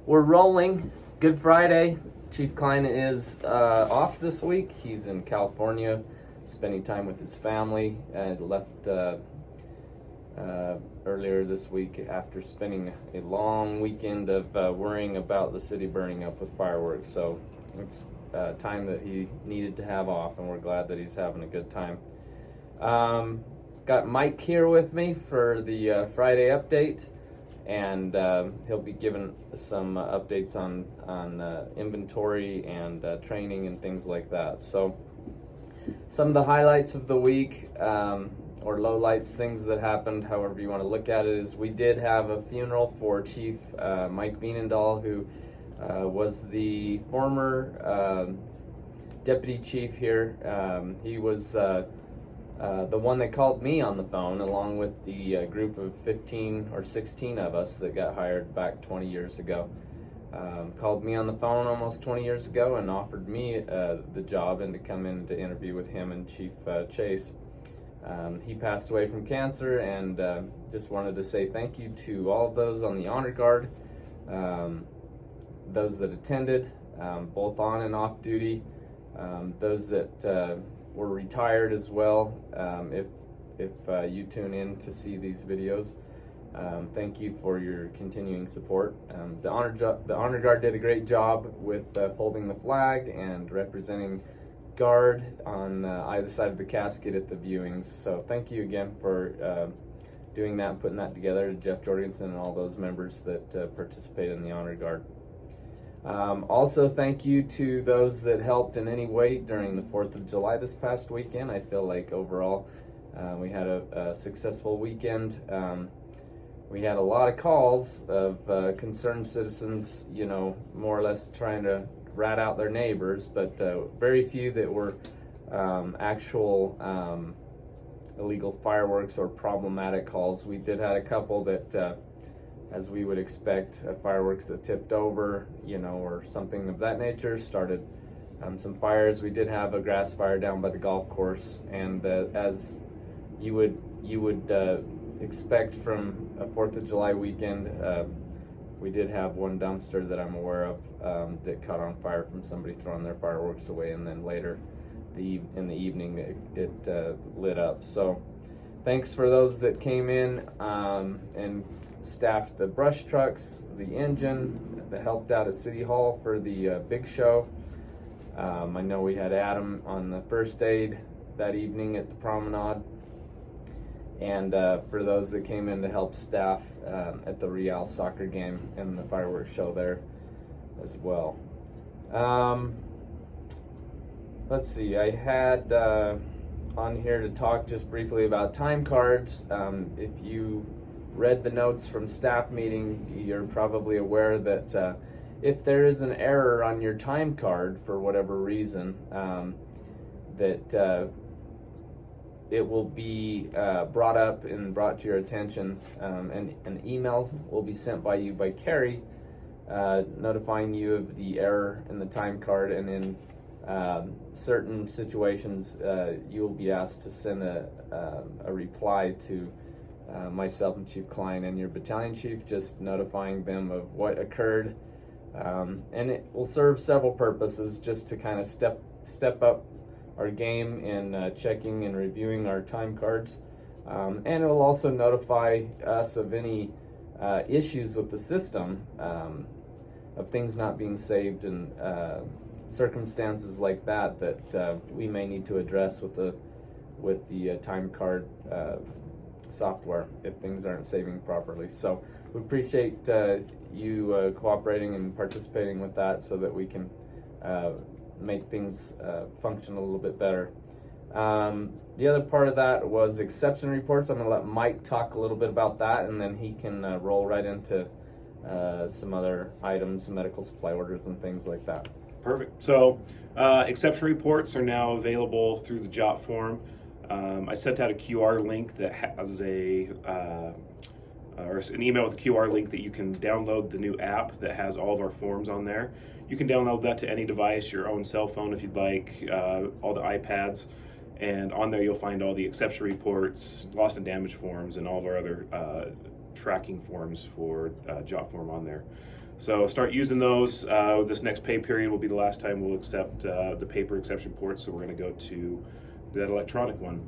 We're rolling. Good Friday. Chief Klein is off this week. He's in California, spending time with his family. Left earlier this week after spending a long weekend of worrying about the city burning up with fireworks. So it's time that he needed to have off, and we're glad that he's having a good time. Got Mike here with me for the Friday update, and he'll be giving some updates on inventory and training and things like that. So some of the highlights of the week, or lowlights, things that happened, however you want to look at it, is we did have a funeral for Chief Mike Veenendahl, who was the former deputy chief here. He was the one that called me on the phone, along with the group of 15 or 16 of us that got hired back 20 years ago. Called me on the phone almost 20 years ago and offered me the job and to come in to interview with him and Chief Chase. He passed away from cancer, and just wanted to say thank you to all of those on the honor guard, those that attended, both on and off duty, those that were retired as well. If you tune in to see these videos, thank you for your continuing support. The honor guard did a great job with folding the flag and representing guard on either side of the casket at the viewings. So thank you again for doing that and putting that together, to Jeff Jorgensen and all those members that participate in the honor guard. Also, thank you to those that helped in any way during the 4th of July this past weekend. I feel like overall we had a successful weekend. We had a lot of calls of concerned citizens, more or less trying to rat out their neighbors, but very few that were actual illegal fireworks or problematic calls. We did have a couple that, as we would expect, fireworks that tipped over, or something of that nature, started some fires. We did have a grass fire down by the golf course, and as you would expect from a 4th of July weekend, we did have one dumpster that I'm aware of that caught on fire from somebody throwing their fireworks away, and then later in the evening it lit up. So thanks for those that came in and staffed the brush trucks, the engine, that helped out at City Hall for the big show. I know we had Adam on the first aid that evening at the promenade, and for those that came in to help staff at the Real soccer game and the fireworks show there as well. Let's see, I had on here to talk just briefly about time cards. If you read the notes from staff meeting, you're probably aware that if there is an error on your time card for whatever reason, that it will be brought up and brought to your attention, and an email will be sent by you by Carrie notifying you of the error in the time card, and in certain situations you will be asked to send a reply to myself and Chief Klein and your battalion chief, just notifying them of what occurred, and it will serve several purposes, just to kind of step up our game in checking and reviewing our time cards, and it will also notify us of any issues with the system, of things not being saved, and circumstances like that we may need to address with the time card software if things aren't saving properly. So we appreciate you cooperating and participating with that, so that we can make things function a little bit better. The other part of that was exception reports. I'm going to let Mike talk a little bit about that, and then he can roll right into some other items, some medical supply orders and things like that. Perfect. So exception reports are now available through the JOT form. I sent out a QR link that has or an email with a QR link that you can download the new app that has all of our forms on there. You can download that to any device, your own cell phone if you'd like, all the iPads, and on there you'll find all the exception reports, loss and damage forms, and all of our other tracking forms for JotForm on there. So start using those. This next pay period will be the last time we'll accept the paper exception ports, so we're going to go to that electronic one.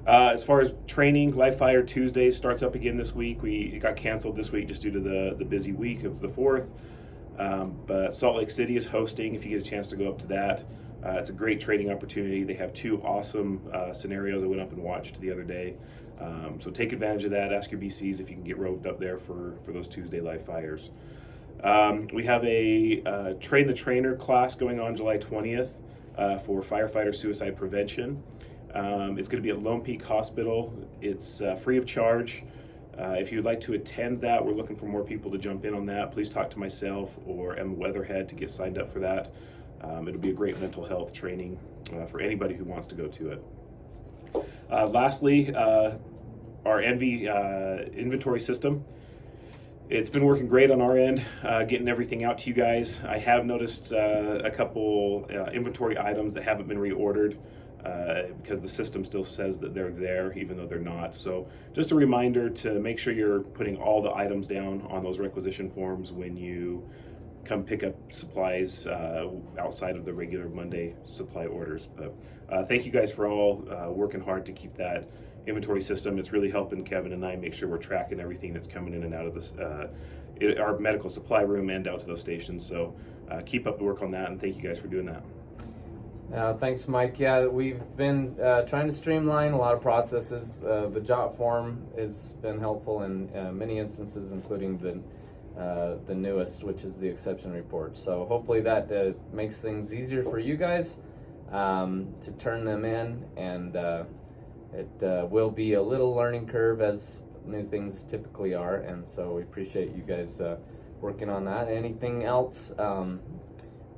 As far as training, Live Fire Tuesdays starts up again this week. It got canceled this week just due to the busy week of the 4th. But Salt Lake City is hosting, if you get a chance to go up to that. It's a great training opportunity. They have 2 awesome scenarios I went up and watched the other day. So take advantage of that. Ask your BCs if you can get roved up there for those Tuesday Live Fires. We have a Train the Trainer class going on July 20th for firefighter suicide prevention. It's going to be at Lone Peak Hospital. It's free of charge. If you'd like to attend that, we're looking for more people to jump in on that. Please talk to myself or Emma Weatherhead to get signed up for that. It'll be a great mental health training for anybody who wants to go to it. Lastly, our ENVI inventory system. It's been working great on our end, getting everything out to you guys. I have noticed a couple inventory items that haven't been reordered because the system still says that they're there even though they're not. So just a reminder to make sure you're putting all the items down on those requisition forms when you come pick up supplies outside of the regular Monday supply orders. But thank you guys for all working hard to keep that inventory system. It's really helping Kevin and I make sure we're tracking everything that's coming in and out of this our medical supply room and out to those stations. So keep up the work on that, and thank you guys for doing that. Thanks, Mike. Yeah, we've been trying to streamline a lot of processes. The JotForm has been helpful in many instances, including the newest, which is the exception report. So hopefully that makes things easier for you guys to turn them in, and it will be a little learning curve as new things typically are, and so we appreciate you guys working on that. Anything else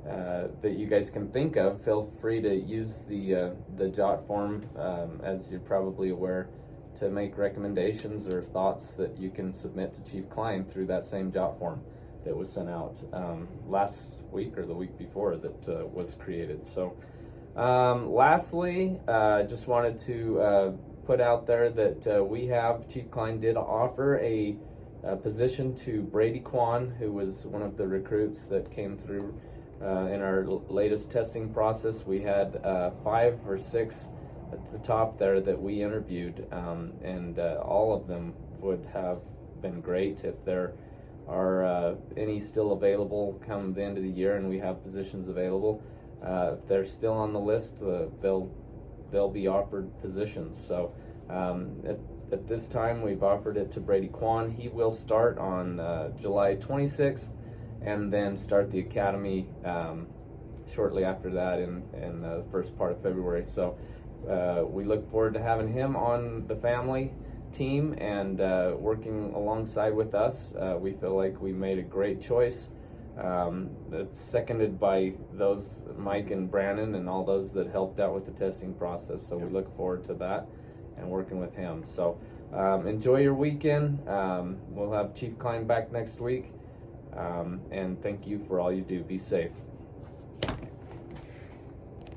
that you guys can think of, feel free to use the JotForm, as you're probably aware, to make recommendations or thoughts that you can submit to Chief Klein through that same JotForm that was sent out last week or the week before that was created. So lastly, just wanted to put out there that Chief Klein did offer a position to Brady Kwan, who was one of the recruits that came through in our latest testing process. We had 5 or 6 at the top there that we interviewed, and all of them would have been great. If there are any still available come the end of the year and we have positions available, if they're still on the list, they'll be offered positions. So at this time we've offered it to Brady Kwan. He will start on July 26th and then start the academy shortly after that in the first part of February. So we look forward to having him on the family team and working alongside with us. We feel like we made a great choice. That's seconded by those Mike and Brandon and all those that helped out with the testing process. So we look forward to that and working with him. So enjoy your weekend. We'll have Chief Klein back next week. And thank you for all you do. Be safe.